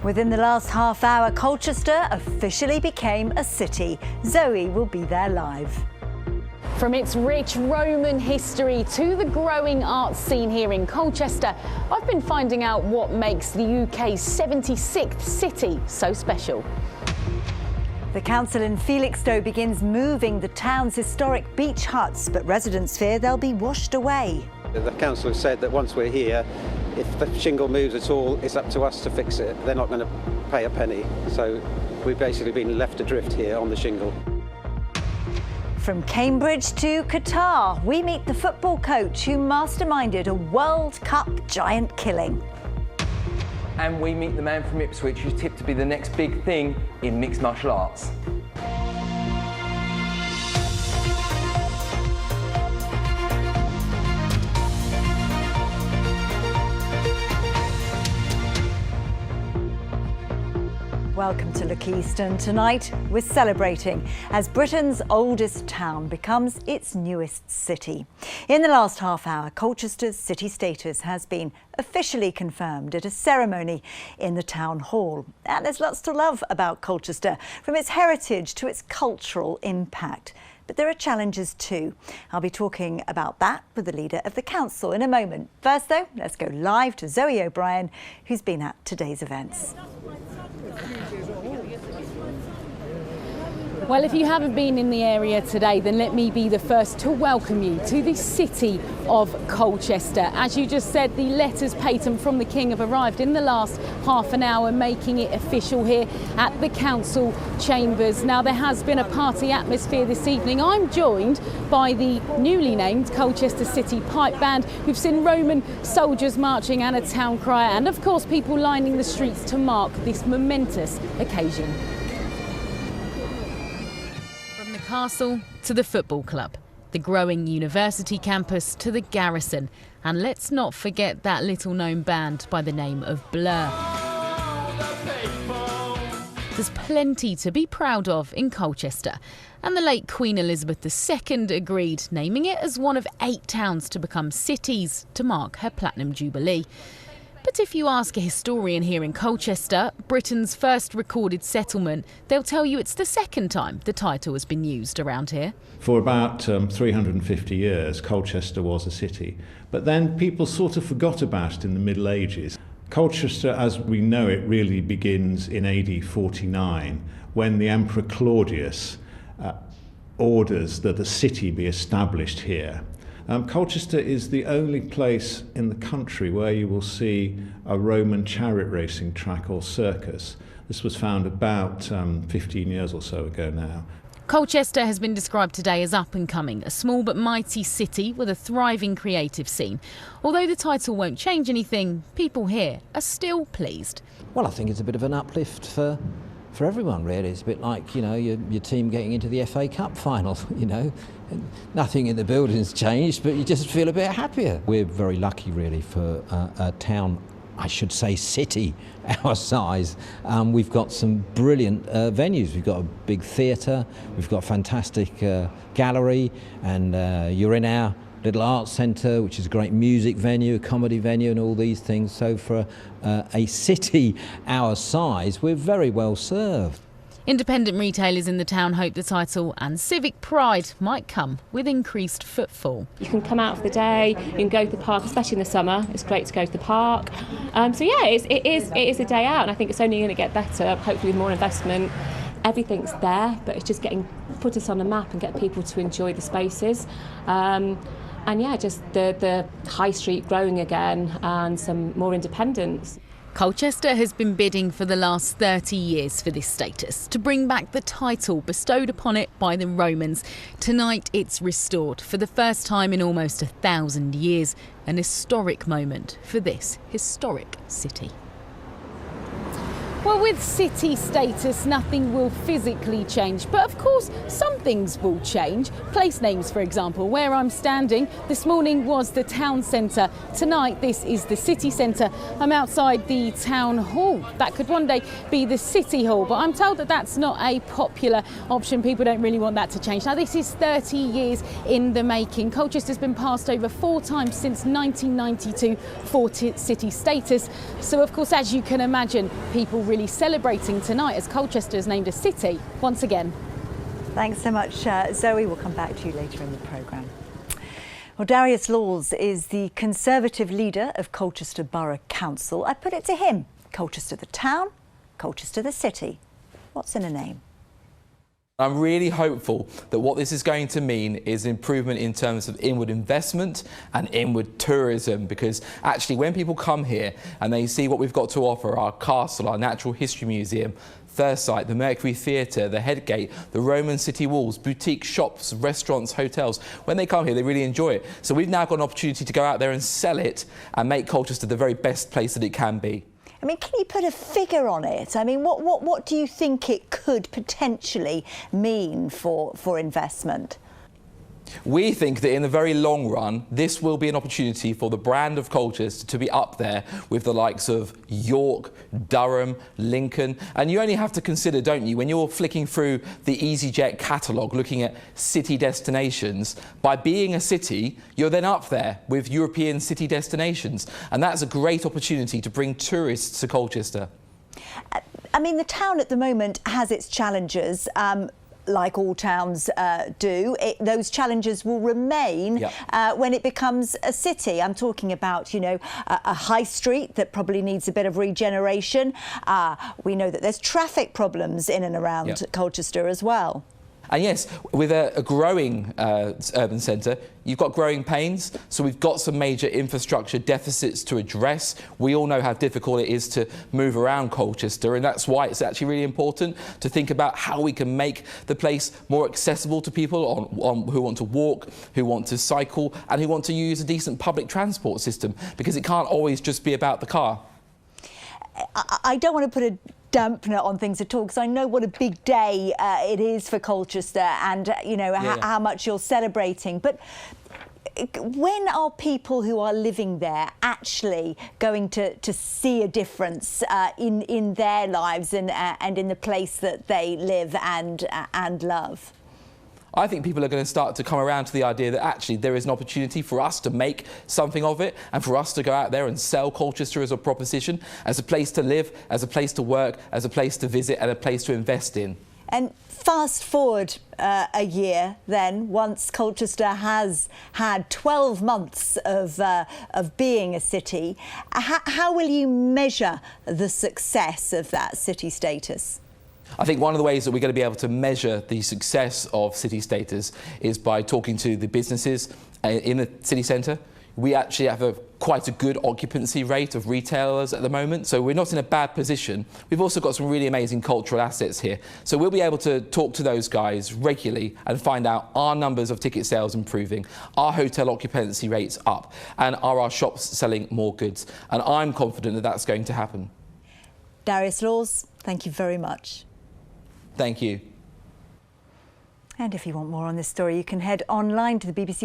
Within the last half hour, Colchester officially became a city. Zoe will be there live. From its rich Roman history to the growing arts scene here in Colchester, I've been finding out what makes the UK's 76th city so special. The council in Felixstowe begins moving the town's historic beach huts, but residents fear they'll be washed away. The council has said that once we're here, if the shingle moves at all, it's up to us to fix it. They're not going to pay a penny. So we've basically been left adrift here on the shingle. From Cambridge to Qatar, we meet the football coach who masterminded a World Cup giant killing. And we meet the man from Ipswich who's tipped to be the next big thing in mixed martial arts. Welcome to Look East, and tonight we're celebrating as Britain's oldest town becomes its newest city. In the last half hour, Colchester's city status has been officially confirmed at a ceremony in the town hall. And there's lots to love about Colchester, from its heritage to its cultural impact. But there are challenges too. I'll be talking about that with the leader of the council in a moment. First though, let's go live to Zoe O'Brien, who's been at today's events. Well, if you haven't been in the area today, then let me be the first to welcome you to the city of Colchester. As you just said, the letters patent from the King have arrived in the last half an hour, making it official here at the council chambers. Now, there has been a party atmosphere this evening. I'm joined by the newly named Colchester City Pipe Band, who've seen Roman soldiers marching and a town crier, and of course people lining the streets to mark this momentous occasion. Castle to the football club, the growing university campus to the garrison, and let's not forget that little known band by the name of Blur. There's plenty to be proud of in Colchester, and the late Queen Elizabeth II agreed, naming it as one of 8 towns to become cities to mark her Platinum Jubilee. But if you ask a historian here in Colchester, Britain's first recorded settlement, they'll tell you it's the second time the title has been used around here. For about 350 years, Colchester was a city, but then people sort of forgot about it in the Middle Ages. Colchester, as we know it, really begins in AD 49, when the Emperor Claudius orders that a city be established here. Colchester is the only place in the country where you will see a Roman chariot racing track or circus. This was found about 15 years or so ago now. Colchester has been described today as up and coming, a small but mighty city with a thriving creative scene. Although the title won't change anything, people here are still pleased. Well, I think it's a bit of an uplift for everyone, really. It's a bit like, you know, your team getting into the FA Cup final, you know. Nothing in the building's changed, but you just feel a bit happier. We're very lucky, really, for a town, I should say city, our size. We've got some brilliant venues. We've got a big theatre, we've got a fantastic gallery, and you're in our little arts centre, which is a great music venue, a comedy venue, and all these things. So for a city our size, we're very well served. Independent retailers in the town hope the title and civic pride might come with increased footfall. You can come out for the day, you can go to the park, especially in the summer. It's great to go to the park. So yeah, it is a day out, and I think it's only going to get better, hopefully with more investment. Everything's there, but it's just put us on the map and get people to enjoy the spaces. And yeah, just the high street growing again and some more independence. Colchester has been bidding for the last 30 years for this status, to bring back the title bestowed upon it by the Romans. Tonight it's restored for the first time in almost 1,000 years, an historic moment for this historic city. Well, with city status, nothing will physically change, but of course some things will change. Place names, for example. Where I'm standing this morning was the town centre. Tonight this is the city centre. I'm outside the town hall. That could one day be the city hall, but I'm told that that's not a popular option. People don't really want that to change. Now, this is 30 years in the making. Colchester's been passed over 4 times since 1992 for city status. So of course, as you can imagine, people really really celebrating tonight as Colchester is named a city once again. Thanks so much, Zoe. We'll come back to you later in the programme. Well, Darius Laws is the Conservative leader of Colchester Borough Council. I put it to him, Colchester the town, Colchester the city. What's in a name? I'm really hopeful that what this is going to mean is improvement in terms of inward investment and inward tourism, because actually when people come here and they see what we've got to offer, our castle, our natural history museum, Thurside, the Mercury Theatre, the Headgate, the Roman city walls, boutique shops, restaurants, hotels. When they come here, they really enjoy it. So we've now got an opportunity to go out there and sell it and make Colchester the very best place that it can be. I mean, can you put a figure on it? I mean, what do you think it could potentially mean for investment? We think that in the very long run, this will be an opportunity for the brand of Colchester to be up there with the likes of York, Durham, Lincoln. And you only have to consider, don't you, when you're flicking through the EasyJet catalogue, looking at city destinations, by being a city, you're then up there with European city destinations. And that's a great opportunity to bring tourists to Colchester. I mean, the town at the moment has its challenges. Like all towns do, those challenges will remain when it becomes a city. I'm talking about, you know, a high street that probably needs a bit of regeneration. We know that there's traffic problems in and around Colchester as well. And yes, with a growing urban centre, you've got growing pains, so we've got some major infrastructure deficits to address. We all know how difficult it is to move around Colchester, and that's why it's actually really important to think about how we can make the place more accessible to people who want to walk, who want to cycle, and who want to use a decent public transport system, because it can't always just be about the car. I don't want to put a dampener on things at all, because I know what a big day it is for Colchester, and you know how much you're celebrating. But when are people who are living there actually going to see a difference in their lives and in the place that they live and love? I think people are going to start to come around to the idea that actually there is an opportunity for us to make something of it, and for us to go out there and sell Colchester as a proposition, as a place to live, as a place to work, as a place to visit, and a place to invest in. And fast forward a year then, once Colchester has had 12 months of being a city, how will you measure the success of that city status? I think one of the ways that we're going to be able to measure the success of city status is by talking to the businesses in the city centre. We actually have quite a good occupancy rate of retailers at the moment, so we're not in a bad position. We've also got some really amazing cultural assets here, so we'll be able to talk to those guys regularly and find out, are numbers of ticket sales improving, are hotel occupancy rates up, and are our shops selling more goods? And I'm confident that that's going to happen. Darius Laws, thank you very much. Thank you. And if you want more on this story, you can head online to the BBC